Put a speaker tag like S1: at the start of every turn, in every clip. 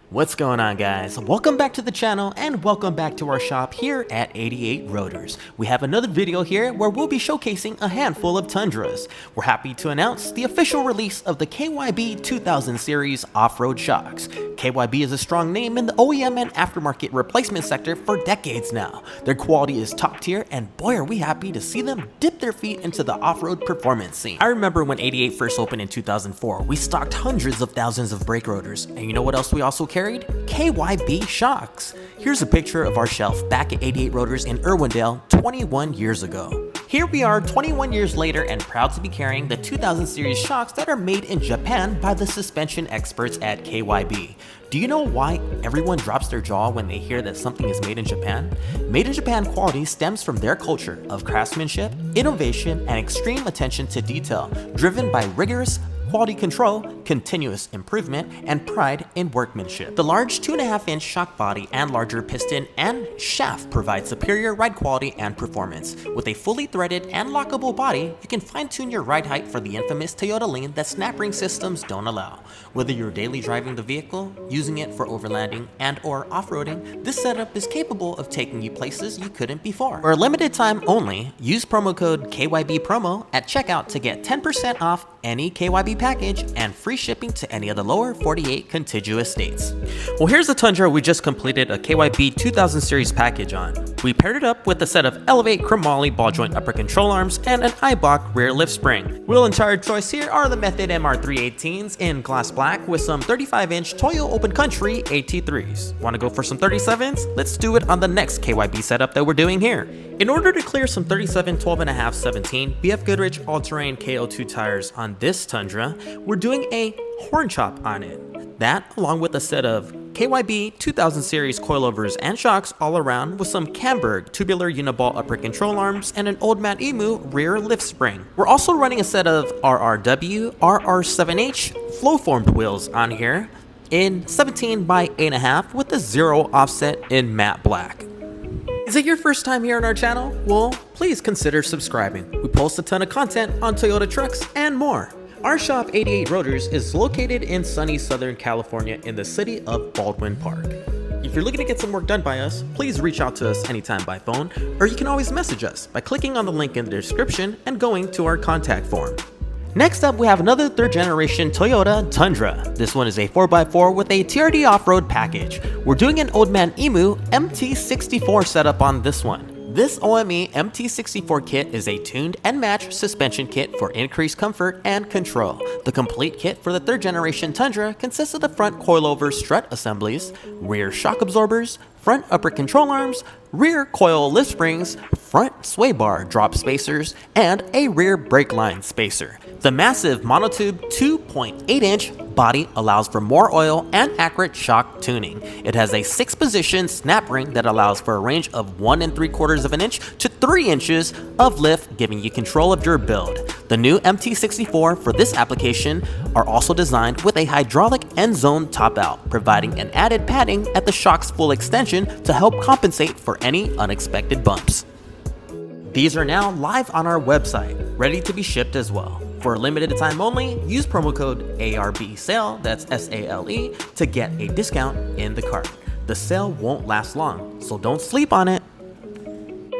S1: What's going on, guys? Welcome back to the channel and welcome back to our shop here at 88 Rotors. We have another video here where we'll be showcasing a handful of Tundras. We're happy to announce the official release of the KYB 2000 series off-road shocks. KYB is a strong name in the OEM and aftermarket replacement sector for decades now. Their quality is top tier, and boy are we happy to see them dip their feet into the off-road performance scene. I remember when 88 first opened in 2004, we stocked hundreds of thousands of brake rotors, and you know what else we also carried? KYB shocks. Here's a picture of our shelf back at 88 Rotors in Irwindale 21 years ago. Here we are 21 years later and proud to be carrying the 2000 series shocks that are made in Japan by the suspension experts at KYB. Do you know why everyone drops their jaw when they hear that something is made in Japan? Made in Japan quality stems from their culture of craftsmanship, innovation, and extreme attention to detail, driven by rigorous quality control, continuous improvement, and pride in workmanship. The large 2.5-inch shock body and larger piston and shaft provide superior ride quality and performance. With a fully threaded and lockable body, you can fine-tune your ride height for the infamous Toyota lean that snap ring systems don't allow. Whether you're daily driving the vehicle, using it for overlanding, and or off-roading, this setup is capable of taking you places you couldn't before. For a limited time only, use promo code KYBPROMO at checkout to get 10% off any KYB package and free shipping to any of the lower 48 contiguous states. Well, here's the Tundra we just completed a KYB 2000 series package on. We paired it up with a set of Elevate CHROMOLY ball joint upper control arms and an IBOC rear lift spring. Wheel and tire choice here are the Method MR318s in gloss black with some 35-inch Toyo Open Country AT3s. Want to go for some 37s? Let's do it on the next KYB setup that we're doing here. In order to clear some 37, 12.5, 17 BF Goodrich all-terrain KO2 tires on this Tundra, we're doing a horn chop on it. That, along with a set of KYB 2000 series coilovers and shocks all around with some CAMBURG tubular uniball upper control arms and an old Man Emu rear lift spring. We're also running a set of RRW RR7H flow-formed wheels on here in 17 by 8.5 with a 0 offset in matte black. Is it your first time here on our channel? Well, please consider subscribing. We post a ton of content on Toyota trucks and more. Our shop 88 Rotors is located in sunny Southern California in the city of Baldwin Park. If you're looking to get some work done by us, please reach out to us anytime by phone, or you can always message us by clicking on the link in the description and going to our contact form. Next up, we have another third generation Toyota Tundra. This one is a 4x4 with a TRD off-road package. We're doing an old Man Emu MT64 setup on this one. This OME MT64 kit is a tuned and matched suspension kit for increased comfort and control. The complete kit for the third generation Tundra consists of the front coilover strut assemblies, rear shock absorbers, front upper control arms, rear coil lift springs, front sway bar drop spacers, and a rear brake line spacer. The massive monotube 2.8-inch body allows for more oil and accurate shock tuning. It has a 6-position snap ring that allows for a range of 1 3/4 of an inch to 3 inches of lift, giving you control of your build. The new MT64 for this application are also designed with a hydraulic end zone top out, providing an added padding at the shock's full extension to help compensate for any unexpected bumps. These are now live on our website, ready to be shipped as well. For a limited time only, use promo code ARBSALE, that's SALE, to get a discount in the cart. The sale won't last long, so don't sleep on it.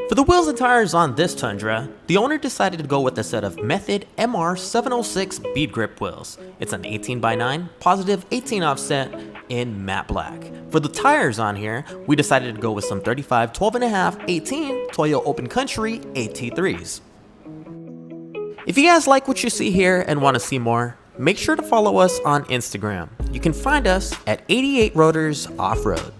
S1: For the wheels and tires on this Tundra, the owner decided to go with a set of Method MR706 bead grip wheels. It's an 18x9, positive 18 offset in matte black. For the tires on here, we decided to go with some 35, 12.5, 18 Toyo Open Country AT3s. If you guys like what you see here and want to see more, make sure to follow us on Instagram. You can find us at 88 Rotors Off-Road.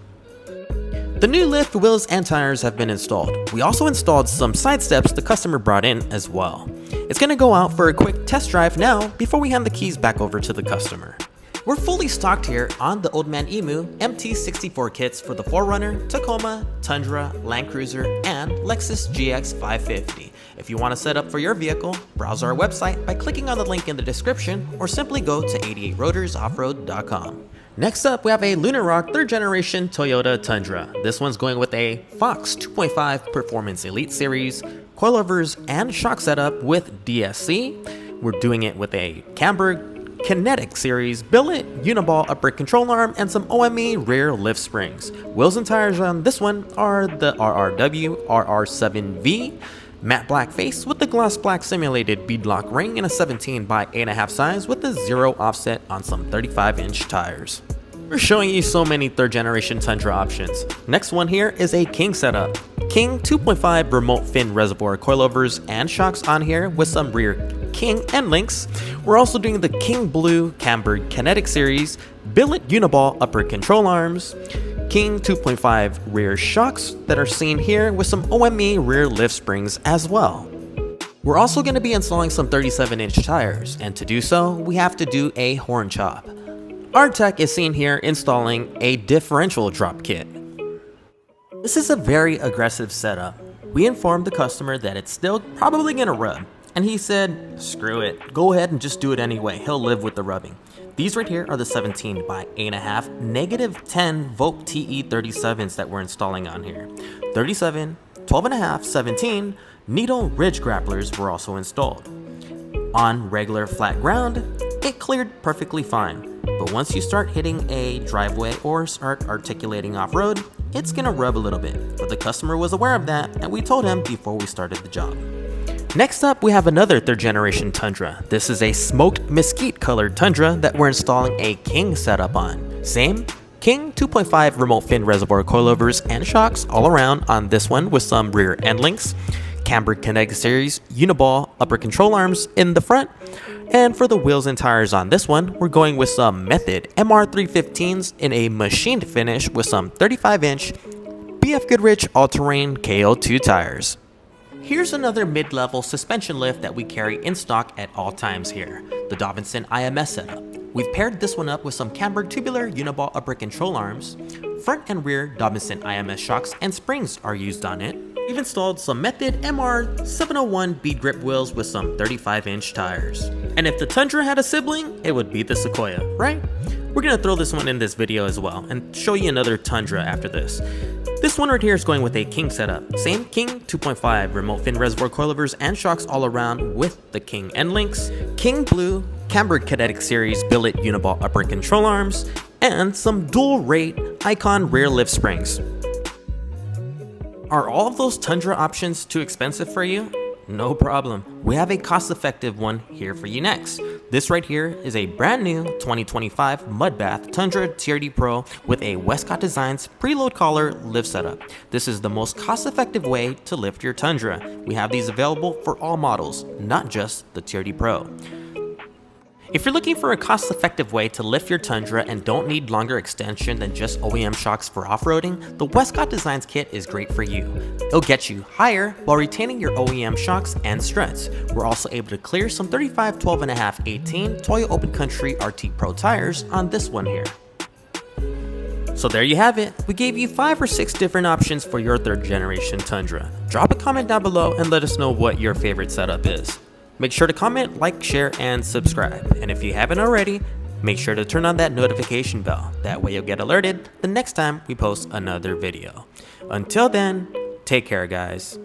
S1: The new lift, wheels, and tires have been installed. We also installed some side steps the customer brought in as well. It's going to go out for a quick test drive now before we hand the keys back over to the customer. We're fully stocked here on the old Man Emu MT64 kits for the 4Runner, Tacoma, Tundra, Land Cruiser, and Lexus GX 550. If you want to set up for your vehicle, browse our website by clicking on the link in the description or simply go to 88rotorsoffroad.com. Next up, we have a Lunar Rock 3rd generation Toyota Tundra. This one's going with a Fox 2.5 Performance Elite Series, coilovers and shock setup with DSC. We're doing it with a CAMBURG Kinetic Series billet, uniball upper control arm, and some OME rear lift springs. Wheels and tires on this one are the RRW RR7V, matte black face with the gloss black simulated beadlock ring in a 17 by 8.5 size with a 0 offset on some 35-inch tires. We're showing you so many 3rd generation Tundra options. Next one here is a King setup. King 2.5 remote fin reservoir coilovers and shocks on here with some rear King end links. We're also doing the King Blue CAMBURG Kinetic Series billet uniball upper control arms, King 2.5 rear shocks that are seen here with some OME rear lift springs as well. We're also going to be installing some 37-inch tires, and to do so, we have to do a horn chop. Our tech is seen here installing a differential drop kit. This is a very aggressive setup. We informed the customer that it's still probably going to rub, and he said, screw it, go ahead and just do it anyway, he'll live with the rubbing. These right here are the 17 by 8.5 -10 Voke TE37s that we're installing on here. 37, 12.5, 17 needle ridge grapplers were also installed. On regular flat ground, it cleared perfectly fine, but once you start hitting a driveway or start articulating off-road, it's gonna rub a little bit, but the customer was aware of that and we told him before we started the job. Next up, we have another 3rd generation Tundra. This is a smoked mesquite colored Tundra that we're installing a King setup on. Same King 2.5 remote fin reservoir coilovers and shocks all around on this one with some rear end links, CAMBURG Kinetic Series uniball upper control arms in the front, and for the wheels and tires on this one, we're going with some Method MR315s in a machined finish with some 35-inch BF Goodrich all-terrain KO2 tires. Here's another mid-level suspension lift that we carry in stock at all times here, the Dobinson IMS setup. We've paired this one up with some CAMBURG tubular uniball upper control arms, front and rear Dobinson IMS shocks and springs are used on it. We've installed some Method MR701 bead grip wheels with some 35-inch tires. And if the Tundra had a sibling, it would be the Sequoia, right? We're gonna throw this one in this video as well and show you another Tundra after this. This one right here is going with a King setup. Same King 2.5 remote fin reservoir coilovers and shocks all around with the King end links, King Blue CAMBURG Kinetic Series billet uniball upper control arms, and some dual rate Icon rear lift springs. Are all of those Tundra options too expensive for you? No problem. We have a cost-effective one here for you next. This right here is a brand new 2025 Mudbath Tundra TRD Pro with a Westcott Designs preload collar lift setup. This is the most cost-effective way to lift your Tundra. We have these available for all models, not just the TRD Pro. If you're looking for a cost-effective way to lift your Tundra and don't need longer extension than just OEM shocks for off-roading, the Westcott Designs kit is great for you. It'll get you higher while retaining your OEM shocks and struts. We're also able to clear some 35, 12.5, 18 Toyota Open Country RT Pro tires on this one here. So there you have it. We gave you 5 or 6 different options for your 3rd generation Tundra. Drop a comment down below and let us know what your favorite setup is. Make sure to comment, like, share, and subscribe. And if you haven't already, make sure to turn on that notification bell. That way you'll get alerted the next time we post another video. Until then, take care, guys.